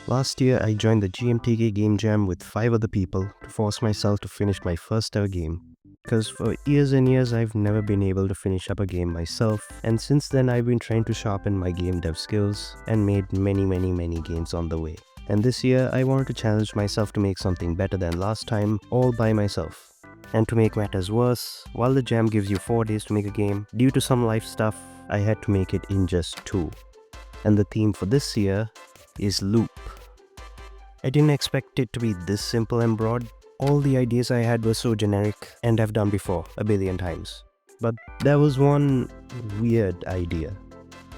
Last year, I joined the GMTK Game Jam with 5 other people to force myself to finish my first ever game. Because for years and years, I've never been able to finish up a game myself, and since then, I've been trying to sharpen my game dev skills and made many games on the way. And this year, I wanted to challenge myself to make something better than last time, all by myself. And to make matters worse, while the jam gives you 4 days to make a game, due to some life stuff, I had to make it in just 2. And the theme for this year is loop. I didn't expect it to be this simple and broad. All the ideas I had were so generic and I've done before a billion times. But there was one weird idea.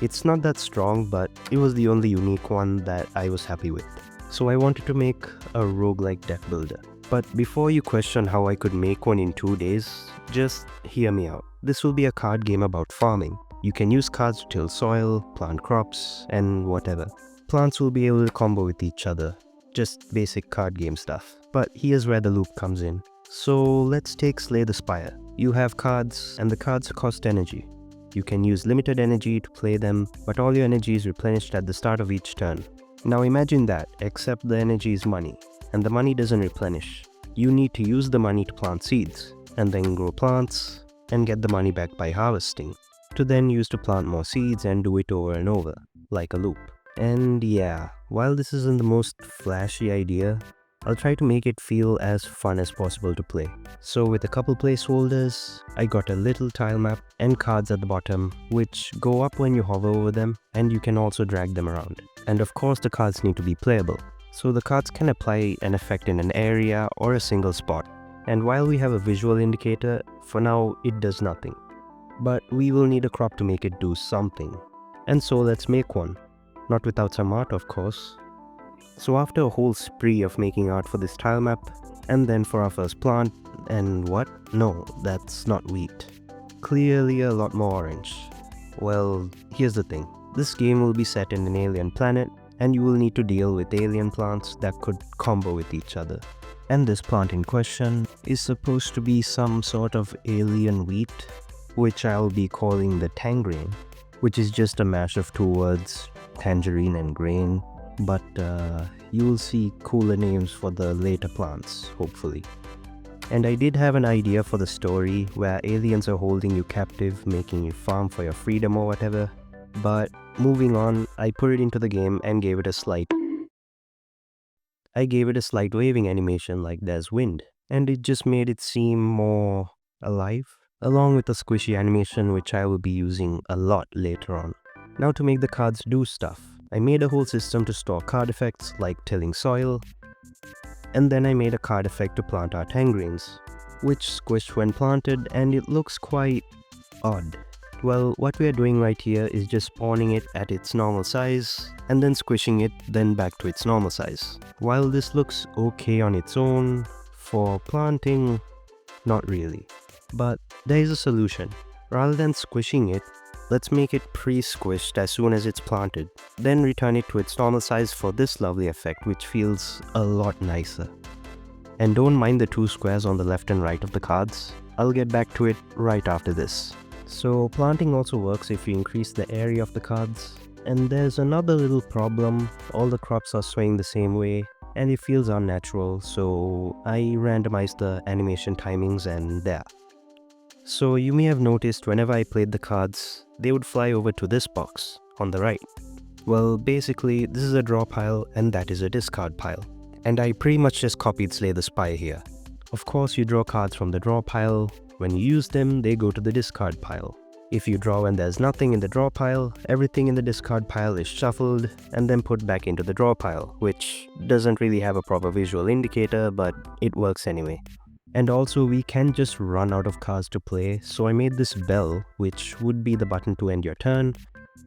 It's not that strong, but it was the only unique one that I was happy with. So I wanted to make a roguelike deckbuilder. But before you question how I could make one in 2 days, just hear me out. This will be a card game about farming. You can use cards to till soil, plant crops, and whatever. Plants will be able to combo with each other. Just basic card game stuff. But here's where the loop comes in. So let's take Slay the Spire. You have cards, and the cards cost energy. You can use limited energy to play them, but all your energy is replenished at the start of each turn. Now imagine that, except the energy is money, and the money doesn't replenish. You need to use the money to plant seeds, and then grow plants, and get the money back by harvesting, to then use to plant more seeds and do it over and over, like a loop. And yeah, while this isn't the most flashy idea, I'll try to make it feel as fun as possible to play. So with a couple placeholders, I got a little tile map and cards at the bottom, which go up when you hover over them, and you can also drag them around. And of course the cards need to be playable, so the cards can apply an effect in an area or a single spot. And while we have a visual indicator, for now it does nothing. But we will need a crop to make it do something. And so let's make one. Not without some art, of course. So after a whole spree of making art for this tile map, and then for our first plant, and what? No, that's not wheat. Clearly a lot more orange. Well, here's the thing. This game will be set in an alien planet, and you will need to deal with alien plants that could combo with each other. And this plant in question is supposed to be some sort of alien wheat, which I'll be calling the tangerine, which is just a mash of 2 words, tangerine and grain, but you will see cooler names for the later plants, hopefully. And I did have an idea for the story where aliens are holding you captive, making you farm for your freedom or whatever, but moving on, I put it into the game and gave it a slight waving animation like there's wind, and it just made it seem more alive, along with a squishy animation which I will be using a lot later on. Now to make the cards do stuff, I made a whole system to store card effects like tilling soil, and then I made a card effect to plant our tangerines, which squished when planted, and it looks quite odd. Well, what we are doing right here is just spawning it at its normal size, and then squishing it then back to its normal size. While this looks okay on its own, for planting, not really. But there is a solution. Rather than squishing it, let's make it pre-squished as soon as it's planted, then return it to its normal size for this lovely effect, which feels a lot nicer. And don't mind the 2 squares on the left and right of the cards, I'll get back to it right after this. So planting also works if you increase the area of the cards, and there's another little problem, all the crops are swaying the same way, and it feels unnatural, so I randomized the animation timings and there. So you may have noticed whenever I played the cards, they would fly over to this box on the right. Well, basically this is a draw pile and that is a discard pile. And I pretty much just copied Slay the Spire here. Of course you draw cards from the draw pile, when you use them they go to the discard pile. If you draw when there's nothing in the draw pile, everything in the discard pile is shuffled and then put back into the draw pile, which doesn't really have a proper visual indicator, but it works anyway. And also we can just run out of cards to play, so I made this bell, which would be the button to end your turn.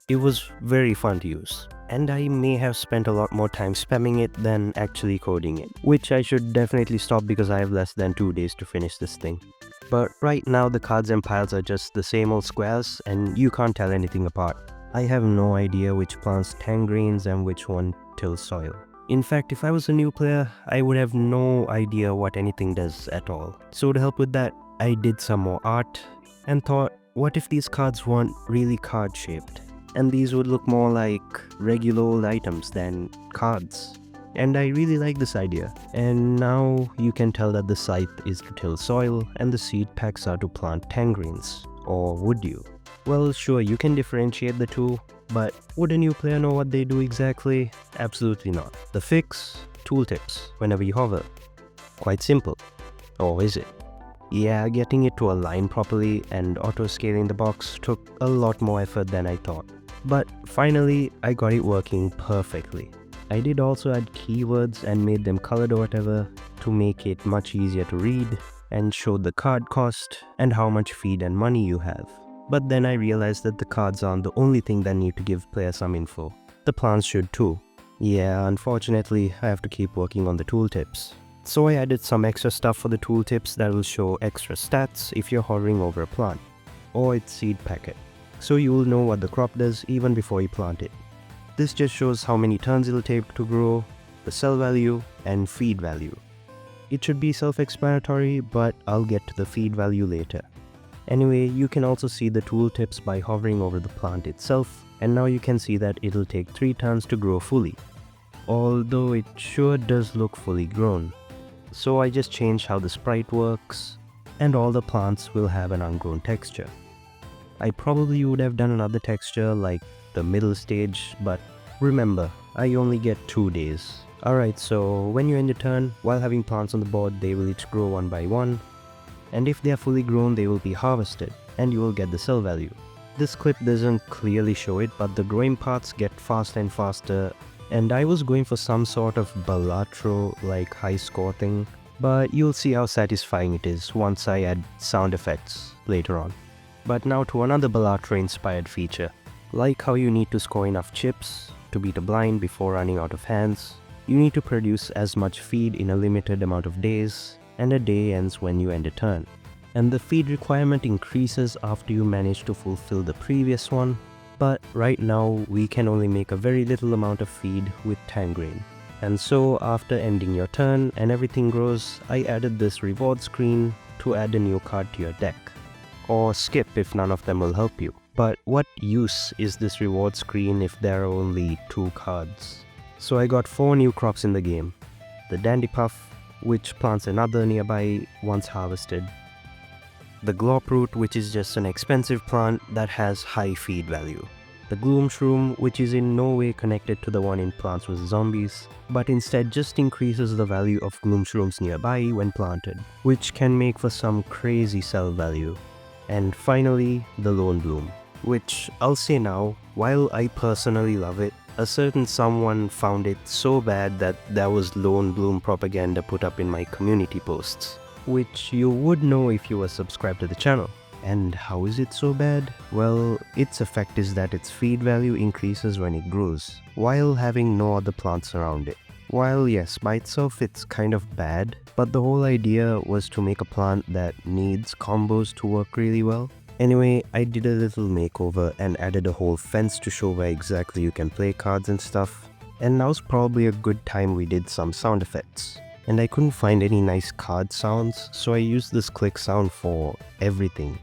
It was very fun to use, and I may have spent a lot more time spamming it than actually coding it, which I should definitely stop because I have less than 2 days to finish this thing. But right now the cards and piles are just the same old squares and you can't tell anything apart. I have no idea which plants tangerines and which one tills soil. In fact, if I was a new player, I would have no idea what anything does at all. So to help with that, I did some more art and thought, what if these cards weren't really card shaped? And these would look more like regular old items than cards. And I really like this idea. And now you can tell that the scythe is to till soil and the seed packs are to plant tangerines. Or would you? Well, sure, you can differentiate the two, but would a new player know what they do exactly? Absolutely not. The fix? Tooltips, whenever you hover. Quite simple. Or is it? Yeah, getting it to align properly and auto-scaling the box took a lot more effort than I thought. But finally, I got it working perfectly. I did also add keywords and made them colored or whatever to make it much easier to read and showed the card cost and how much feed and money you have. But then I realized that the cards aren't the only thing that need to give players some info. The plants should too. Yeah, unfortunately, I have to keep working on the tooltips. So I added some extra stuff for the tooltips that will show extra stats if you're hovering over a plant or its seed packet, so you will know what the crop does even before you plant it. This just shows how many turns it'll take to grow, the sell value, and feed value. It should be self-explanatory, but I'll get to the feed value later. Anyway, you can also see the tooltips by hovering over the plant itself, and now you can see that it'll take 3 turns to grow fully, although it sure does look fully grown. So I just changed how the sprite works, and all the plants will have an ungrown texture. I probably would have done another texture like the middle stage, but remember, I only get 2 days. Alright, so when you end your turn, while having plants on the board, they will each grow one by one, and if they are fully grown, they will be harvested, and you will get the sell value. This clip doesn't clearly show it, but the growing parts get faster and faster, and I was going for some sort of Balatro like high score thing, but you'll see how satisfying it is once I add sound effects later on. But now to another Balatro inspired feature. Like how you need to score enough chips to beat a blind before running out of hands, you need to produce as much feed in a limited amount of days, and a day ends when you end a turn. And the feed requirement increases after you manage to fulfill the previous one, but right now we can only make a very little amount of feed with tangerine. And so after ending your turn and everything grows, I added this reward screen to add a new card to your deck. Or skip if none of them will help you. But what use is this reward screen if there are only 2 cards? So I got 4 new crops in the game. The Dandy Puff, which plants another nearby once harvested. The Glop Root, which is just an expensive plant that has high feed value. The Gloom Shroom, which is in no way connected to the one in Plants vs Zombies, but instead just increases the value of Gloom Shrooms nearby when planted, which can make for some crazy sell value. And finally, the Lone Bloom, which I'll say now, while I personally love it, a certain someone found it so bad that there was Lone Bloom propaganda put up in my community posts, which you would know if you were subscribed to the channel. And how is it so bad? Well, its effect is that its feed value increases when it grows, while having no other plants around it. While yes, by itself it's kind of bad, but the whole idea was to make a plant that needs combos to work really well. Anyway, I did a little makeover and added a whole fence to show where exactly you can play cards and stuff. And now's probably a good time we did some sound effects. And I couldn't find any nice card sounds, so I used this click sound for everything.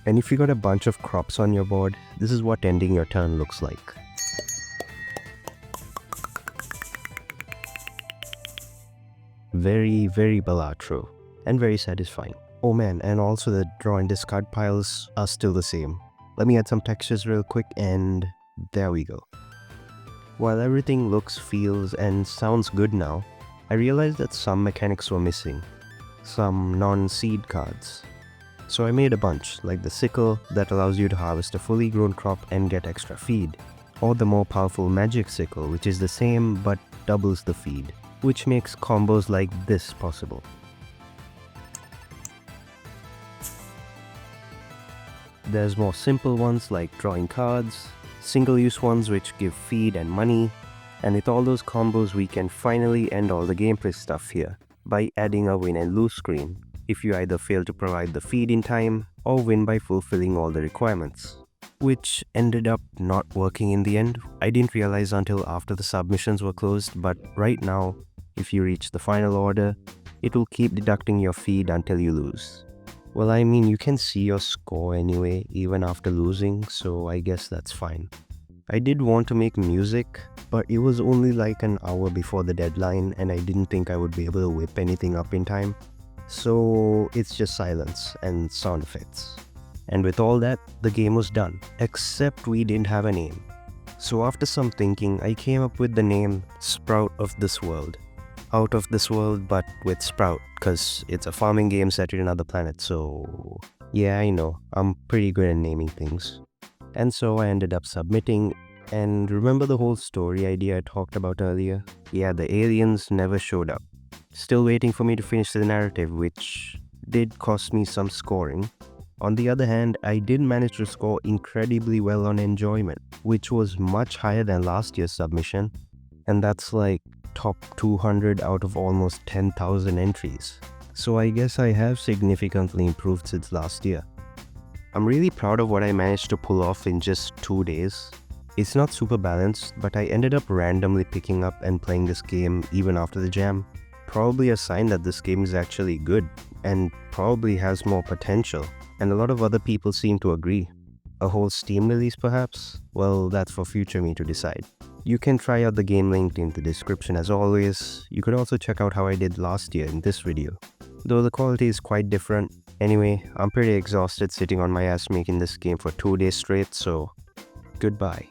And if you got a bunch of crops on your board, this is what ending your turn looks like. Very, very Balatro, and very satisfying. Oh man, and also the draw and discard piles are still the same. Let me add some textures real quick, and there we go. While everything looks, feels, and sounds good now, I realized that some mechanics were missing. Some non-seed cards. So I made a bunch, like the sickle that allows you to harvest a fully grown crop and get extra feed. Or the more powerful magic sickle, which is the same but doubles the feed, which makes combos like this possible. There's more simple ones like drawing cards, single-use ones which give feed and money, and with all those combos we can finally end all the gameplay stuff here by adding a win and lose screen if you either fail to provide the feed in time or win by fulfilling all the requirements, which ended up not working in the end. I didn't realize until after the submissions were closed, but right now if you reach the final order, it will keep deducting your feed until you lose. Well, I mean, you can see your score anyway, even after losing, so I guess that's fine. I did want to make music, but it was only like an hour before the deadline and I didn't think I would be able to whip anything up in time. So it's just silence and sound effects. And with all that, the game was done, except we didn't have a name. So after some thinking, I came up with the name Sprout of This World. Out of this world, but with Sprout, because it's a farming game set in another planet, so yeah, I know, I'm pretty good at naming things. And so I ended up submitting, and remember the whole story idea I talked about earlier? Yeah, the aliens never showed up. Still waiting for me to finish the narrative, which did cost me some scoring. On the other hand, I did manage to score incredibly well on enjoyment, which was much higher than last year's submission, and that's like top 200 out of almost 10,000 entries. So I guess I have significantly improved since last year. I'm really proud of what I managed to pull off in just 2 days. It's not super balanced, but I ended up randomly picking up and playing this game even after the jam. Probably a sign that this game is actually good and probably has more potential, and a lot of other people seem to agree. A whole Steam release perhaps? Well, that's for future me to decide. You can try out the game linked in the description as always. You could also check out how I did last year in this video, though the quality is quite different. Anyway, I'm pretty exhausted sitting on my ass making this game for 2 days straight, so goodbye.